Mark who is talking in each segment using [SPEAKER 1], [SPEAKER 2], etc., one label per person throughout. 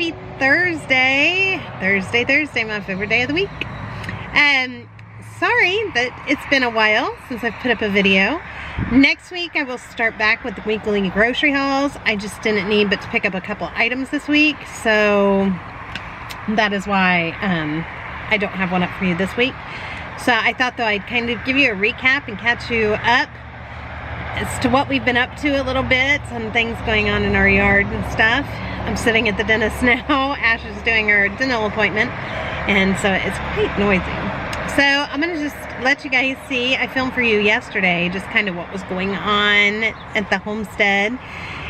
[SPEAKER 1] happy Thursday. Thursday, my favorite day of the week. Sorry that it's been a while since I've put up a video. Next week I will start back with the weekly grocery hauls. I just didn't need but to pick up a couple items this week, so that is why I don't have one up for you this week. So I thought though I'd kind of give you a recap and catch you up as to what we've been up to a little bit, some things going on in our yard and stuff. I'm sitting at the dentist now. Ash is doing her dental appointment, and so it's quite noisy. So I'm gonna just let you guys see. I filmed for you yesterday just kind of what was going on at the homestead.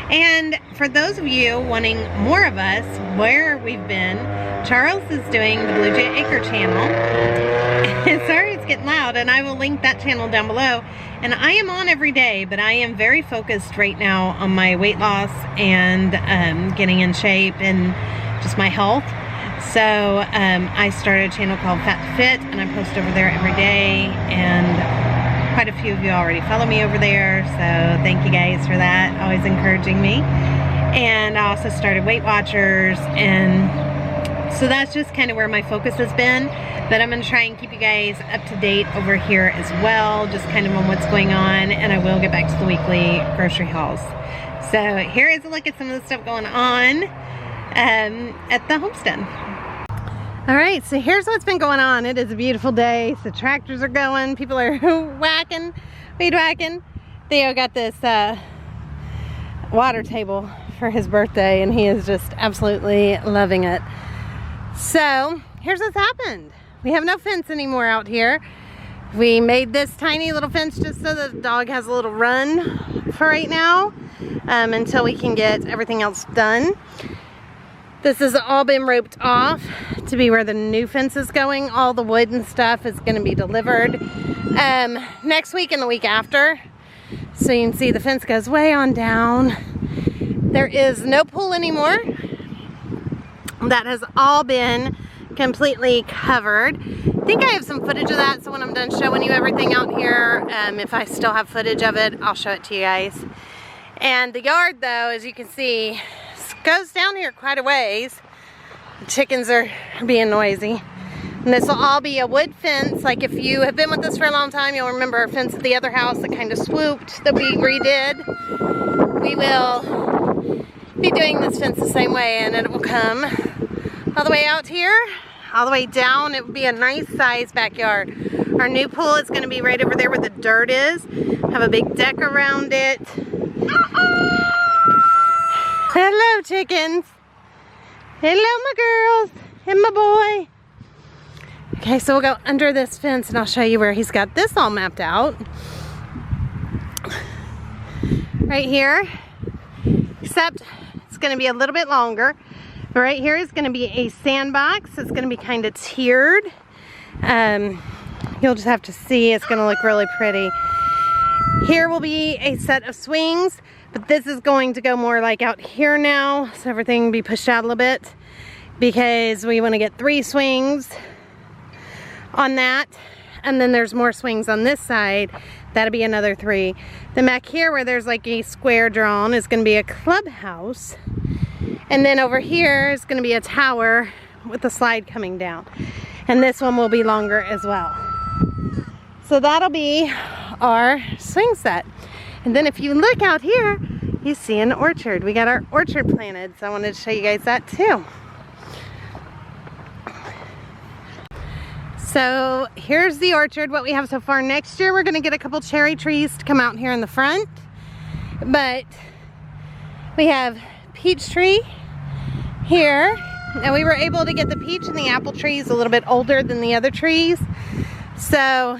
[SPEAKER 1] And for those of you wanting more of us, where we've been, Charles is doing the Blue Jay Acre channel. Sorry, it's getting loud, and I will link that channel down below. And I am on every day, but I am very focused right now on my weight loss and getting in shape and just my health. So I started a channel called Fat to Fit, and I post over there every day, and quite a few of you already follow me over there, so thank you guys for that, always encouraging me. And I also started Weight Watchers, and so that's just kind of where my focus has been. But I'm going to try and keep you guys up to date over here as well, just kind of on what's going on, and I will get back to the weekly grocery hauls. So here is a look at some of the stuff going on at the homestead. Alright, so here's what's been going on. It is a beautiful day. So tractors are going, people are whacking, weed whacking. Theo got this water table for his birthday, and he is just absolutely loving it. So here's what's happened. We have no fence anymore out here. We made this tiny little fence just so the dog has a little run for right now, until we can get everything else done. This has all been roped off to be where the new fence is going. All the wood and stuff is going to be delivered next week and the week after. So you can see the fence goes way on down. There is no pool anymore. That has all been completely covered. I think I have some footage of that, so when I'm done showing you everything out here, if I still have footage of it, I'll show it to you guys. And the yard, though, as you can see, goes down here quite a ways. The chickens are being noisy. And this will all be a wood fence. Like if you have been with us for a long time, you'll remember our fence at the other house that kind of swooped that we redid. We will be doing this fence the same way, and it will come all the way out here, all the way down. It will be a nice size backyard. Our new pool is going to be right over there where the dirt is. Have a big deck around it. Hello, chickens. Hello, my girls and my boy. Okay, so we'll go under this fence and I'll show you where he's got this all mapped out. Right here, except it's going to be a little bit longer. But right here is going to be a sandbox. It's going to be kind of tiered. You'll just have to see. It's going to look really pretty. Here will be a set of swings. But this is going to go more like out here now, so everything will be pushed out a little bit, because we want to get 3 swings on that, and then there's more swings on this side. That'll be another 3. Then back here where there's like a square drawn is going to be a clubhouse, and then over here is going to be a tower with a slide coming down, and this one will be longer as well. So that'll be our swing set. And then if you look out here, you see an orchard. We got our orchard planted, so I wanted to show you guys that too. So here's the orchard, what we have so far. Next year we're gonna get a couple cherry trees to come out here in the front. But we have peach tree here, and we were able to get the peach and the apple trees a little bit older than the other trees. So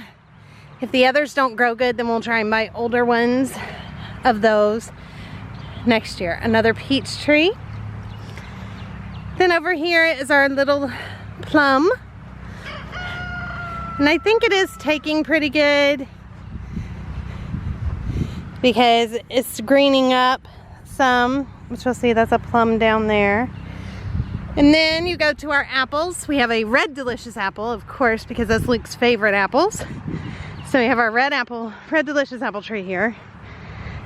[SPEAKER 1] if the others don't grow good, then we'll try and buy older ones of those next year. Another peach tree. Then over here is our little plum. And I think it is taking pretty good because it's greening up some, which you'll see that's a plum down there. And then you go to our apples. We have a red delicious apple, of course, because that's Luke's favorite apples. So we have our red delicious apple tree here.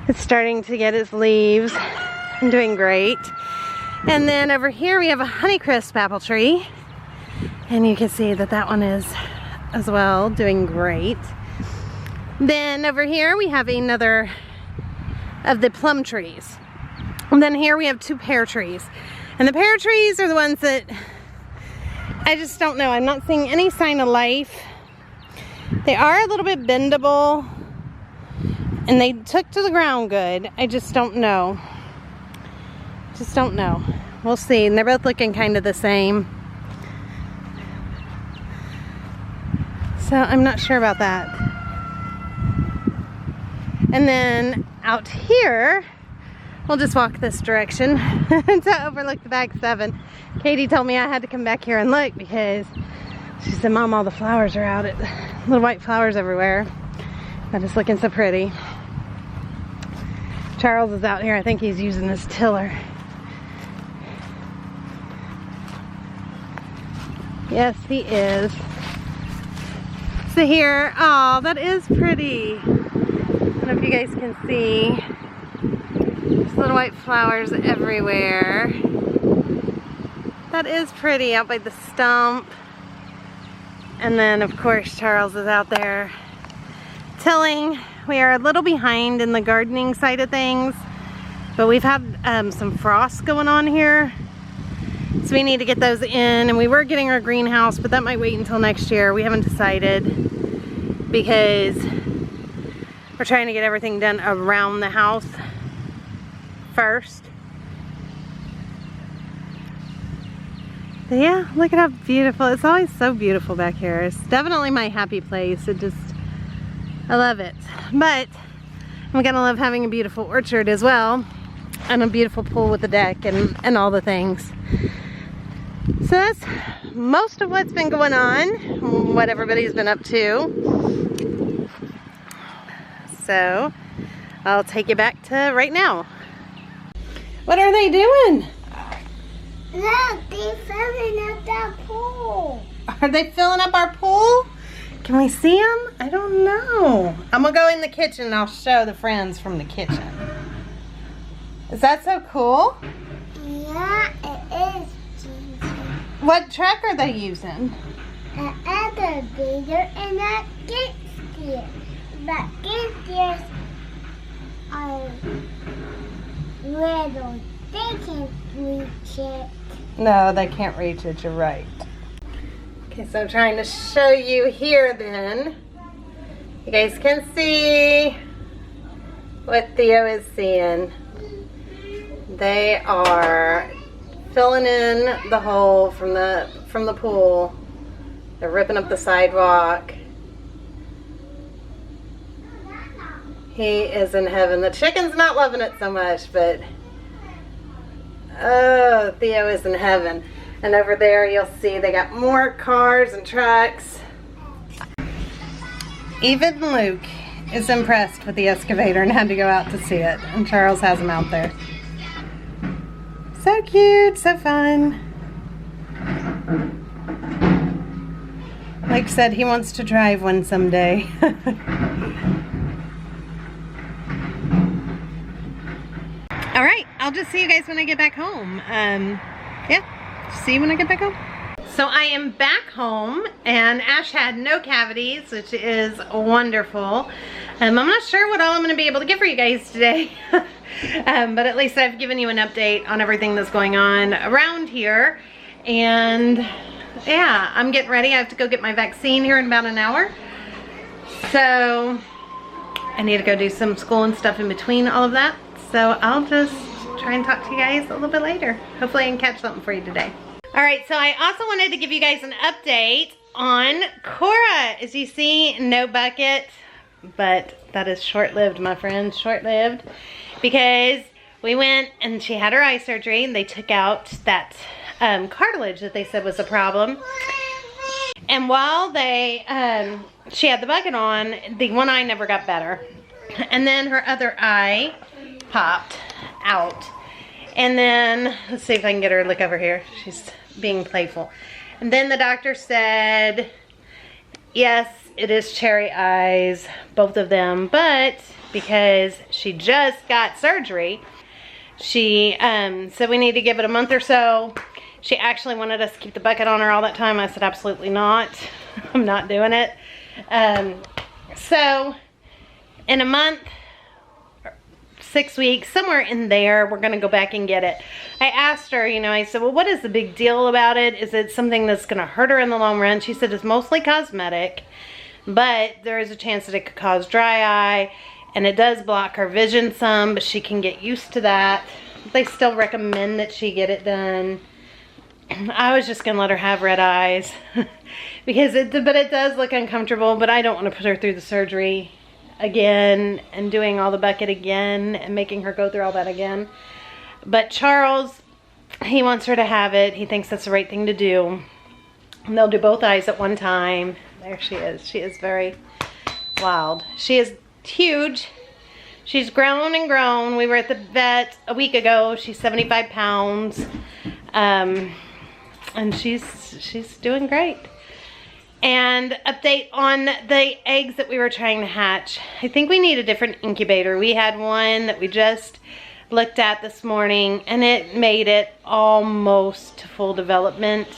[SPEAKER 1] It's starting to get its leaves and doing great. And then over here we have a Honeycrisp apple tree. And you can see that that one is as well doing great. Then over here we have another of the plum trees. And then here we have 2 pear trees. And the pear trees are the ones that I just don't know. I'm not seeing any sign of life. They are a little bit bendable. And they took to the ground good. I just don't know. Just don't know. We'll see. And they're both looking kind of the same. So I'm not sure about that. And then out here, we'll just walk this direction to overlook the back 7. Katie told me I had to come back here and look because she said, Mom, all the flowers are out. Little white flowers everywhere. That is looking so pretty. Charles is out here. I think he's using this tiller. Yes, he is. So here, oh, that is pretty. I don't know if you guys can see. There's little white flowers everywhere. That is pretty out by the stump. And then, of course, Charles is out there tilling. We are a little behind in the gardening side of things, but we've had some frost going on here. So we need to get those in, and we were getting our greenhouse, but that might wait until next year. We haven't decided because we're trying to get everything done around the house first. But yeah, look at how beautiful. It's always so beautiful back here. It's definitely my happy place. I love it. But I'm gonna love having a beautiful orchard as well, and a beautiful pool with a deck and all the things. So that's most of what's been going on, what everybody's been up to. So I'll take you back to right now. What are they doing?
[SPEAKER 2] Look, they're filling up that pool.
[SPEAKER 1] Are they filling up our pool? Can we see them? I don't know. I'm gonna go in the kitchen and I'll show the friends from the kitchen. Is that so cool?
[SPEAKER 2] Yeah, it is.
[SPEAKER 1] What truck are they using?
[SPEAKER 2] An elevator and a skid steer. But skid steers are little. They can't reach it.
[SPEAKER 1] No, they can't reach it. You're right. Okay, so I'm trying to show you here then. You guys can see what Theo is seeing. They are filling in the hole from the pool. They're ripping up the sidewalk. He is in heaven. The chicken's not loving it so much, but oh, Theo is in heaven. And over there you'll see they got more cars and trucks. Even Luke is impressed with the excavator and had to go out to see it. And Charles has him out there. So cute, so fun. Luke said he wants to drive one someday. All right, I'll just see you guys when I get back home. Yeah, see you when I get back home. So I am back home, and Ash had no cavities, which is wonderful. I'm not sure what all I'm going to be able to get for you guys today. But at least I've given you an update on everything that's going on around here. And yeah, I'm getting ready. I have to go get my vaccine here in about an hour. So I need to go do some school and stuff in between all of that. So I'll just try and talk to you guys a little bit later. Hopefully I can catch something for you today. All right, so I also wanted to give you guys an update on Cora. As you see, no bucket, but that is short-lived, my friends, short-lived. Because we went and she had her eye surgery and they took out that cartilage that they said was a problem. And while they, she had the bucket on, the one eye never got better. And then her other eye popped out. And then, let's see if I can get her to look over here. She's being playful. And then the doctor said, yes, it is cherry eyes, both of them, but because she just got surgery, She said we need to give it a month or so. She actually wanted us to keep the bucket on her all that time. I said absolutely not. I'm not doing it. So in a month, 6 weeks, somewhere in there, we're gonna go back and get it. I asked her, you know, I said, well, what is the big deal about it? Is it something that's gonna hurt her in the long run? She said it's mostly cosmetic, but there is a chance that it could cause dry eye, and it does block her vision some, but she can get used to that. They still recommend that she get it done. I was just gonna let her have red eyes because it does look uncomfortable, but I don't want to put her through the surgery again and doing all the bucket again and making her go through all that again. But Charles, he wants her to have it. He thinks that's the right thing to do. And they'll do both eyes at one time. There she is. She is very wild. She is huge. She's grown and grown. We were at the vet a week ago. She's 75 pounds. And she's doing great. And update on the eggs that we were trying to hatch. I think we need a different incubator. We had one that we just looked at this morning, and it made it almost to full development.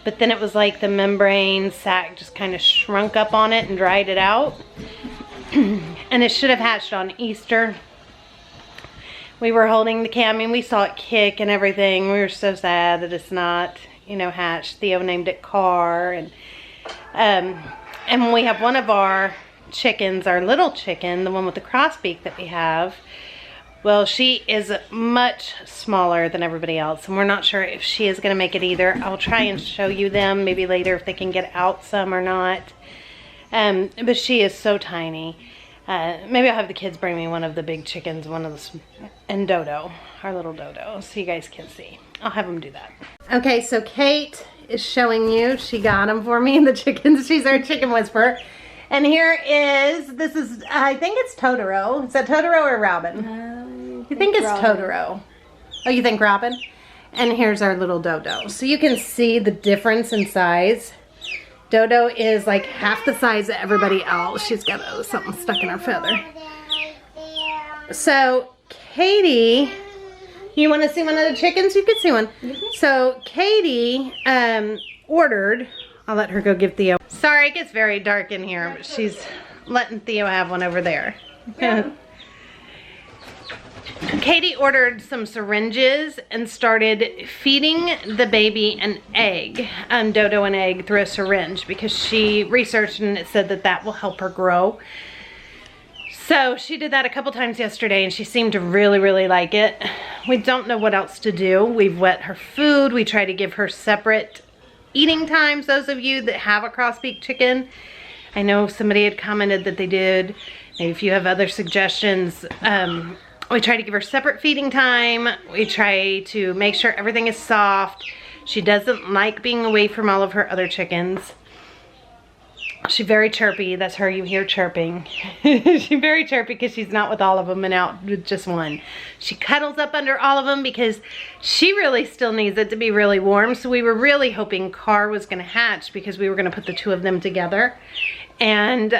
[SPEAKER 1] But then it was like the membrane sac just kind of shrunk up on it and dried it out. And it should have hatched on Easter. We were holding the cam and we saw it kick and everything. We were so sad that it's not, you know, hatched. Theo named it Car. And we have one of our chickens, our little chicken, the one with the crossbeak that we have. Well, she is much smaller than everybody else, and we're not sure if she is going to make it either. I'll try and show you them maybe later if they can get out some or not. But she is so tiny. Maybe I'll have the kids bring me one of the big chickens, and Dodo, our little Dodo, so you guys can see. I'll have them do that. Okay, so Kate is showing you. She got them for me, the chickens. She's our chicken whisperer. And here is, this is, I think it's Totoro. Is that Totoro or Robin? You think it's Robin. Totoro. Oh, you think Robin? And here's our little Dodo. So you can see the difference in size. Dodo is like half the size of everybody else. She's got something stuck in her feather. So Katie, you want to see one of the chickens? You can see one. So Katie ordered, I'll let her go give Theo. Sorry, it gets very dark in here, but she's letting Theo have one over there. Yeah. Katie ordered some syringes and started feeding the baby an egg, Dodo an egg, through a syringe because she researched and it said that that will help her grow. So she did that a couple times yesterday and she seemed to really, really like it. We don't know what else to do. We've wet her food. We try to give her separate eating times, those of you that have a crossbeak chicken. I know somebody had commented that they did. Maybe if you have other suggestions, we try to give her separate feeding time. We try to make sure everything is soft. She doesn't like being away from all of her other chickens. She's very chirpy. That's her you hear chirping. She's very chirpy because she's not with all of them and out with just one. She cuddles up under all of them because she really still needs it to be really warm. So we were really hoping Car was going to hatch because we were going to put the two of them together and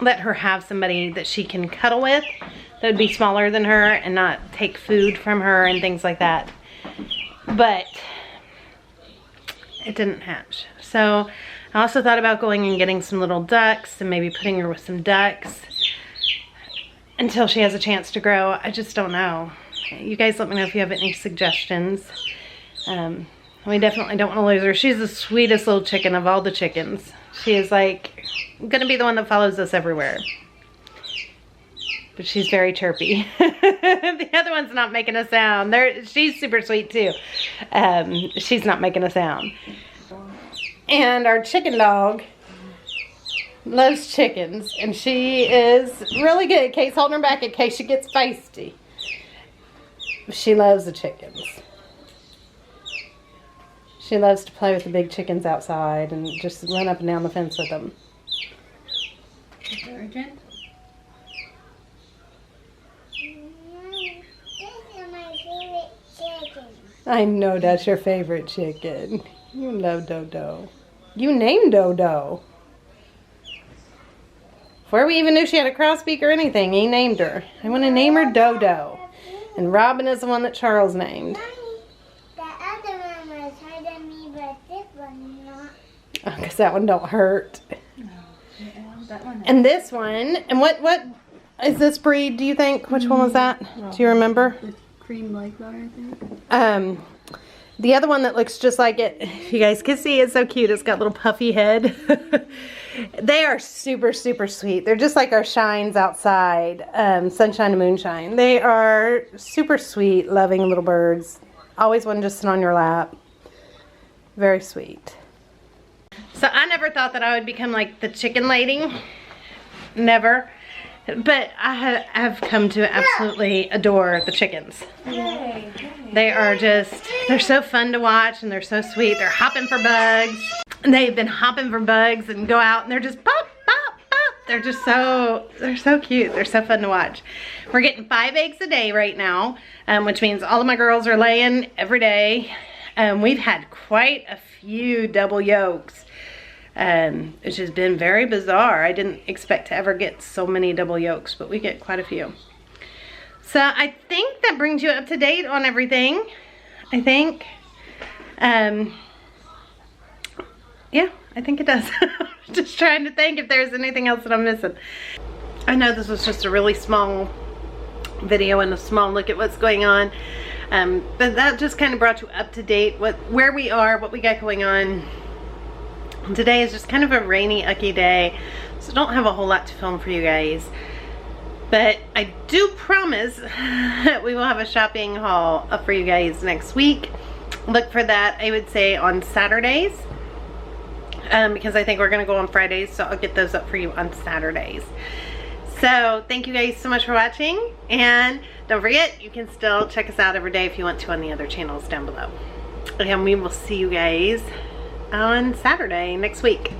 [SPEAKER 1] let her have somebody that she can cuddle with that would be smaller than her and not take food from her and things like that. But it didn't hatch. So I also thought about going and getting some little ducks and maybe putting her with some ducks until she has a chance to grow. I just don't know. You guys let me know if you have any suggestions. We definitely don't want to lose her. She's the sweetest little chicken of all the chickens. She is like gonna be the one that follows us everywhere. But she's very chirpy. The other one's not making a sound. She's super sweet too. She's not making a sound. And our chicken dog loves chickens, and she is really good. Kate's holding her back in case she gets feisty. She loves the chickens. She loves to play with the big chickens outside and just run up and down the fence with them.
[SPEAKER 2] This is my favorite chicken.
[SPEAKER 1] I know that's your favorite chicken. You love Dodo. You named Dodo. Before we even knew she had a crossbeak or anything, he named her. I want to name her Dodo. And Robin is the one that Charles named.
[SPEAKER 2] Mommy, the other one was harder than me, but this one not.
[SPEAKER 1] Oh, because that one don't hurt.
[SPEAKER 3] No, that one.
[SPEAKER 1] And this one, and what is this breed, do you think? Which one was that? Do you remember?
[SPEAKER 3] The cream light bar, I think.
[SPEAKER 1] The other one that looks just like it, if you guys can see, it's so cute. It's got a little puffy head. They are super, super sweet. They're just like our shines outside, sunshine and moonshine. They are super sweet, loving little birds. Always want to just sit on your lap. Very sweet. So I never thought that I would become like the chicken lady. Never. But I have come to absolutely adore the chickens.
[SPEAKER 3] Yay.
[SPEAKER 1] They are just, they're so fun to watch and they're so sweet. They're hopping for bugs. And they've been hopping for bugs and go out and they're just pop, pop, pop. They're just so, they're so cute. They're so fun to watch. We're getting 5 eggs a day right now, which means all of my girls are laying every day. We've had quite a few double yolks. It's just been very bizarre. I didn't expect to ever get so many double yolks, but we get quite a few. So I think that brings you up to date on everything. I think. Yeah, I think it does. Just trying to think if there's anything else that I'm missing. I know this was just a really small video and a small look at what's going on. But that just kind of brought you up to date where we are, what we got going on. Today is just kind of a rainy, icky day, so don't have a whole lot to film for you guys. But I do promise that we will have a shopping haul up for you guys next week. Look for that, I would say, on Saturdays. Because I think we're going to go on Fridays, so I'll get those up for you on Saturdays. So thank you guys so much for watching. And don't forget, you can still check us out every day if you want to on the other channels down below. And we will see you guys on Saturday next week.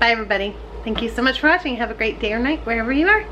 [SPEAKER 1] Bye everybody. Thank you so much for watching. Have a great day or night wherever you are.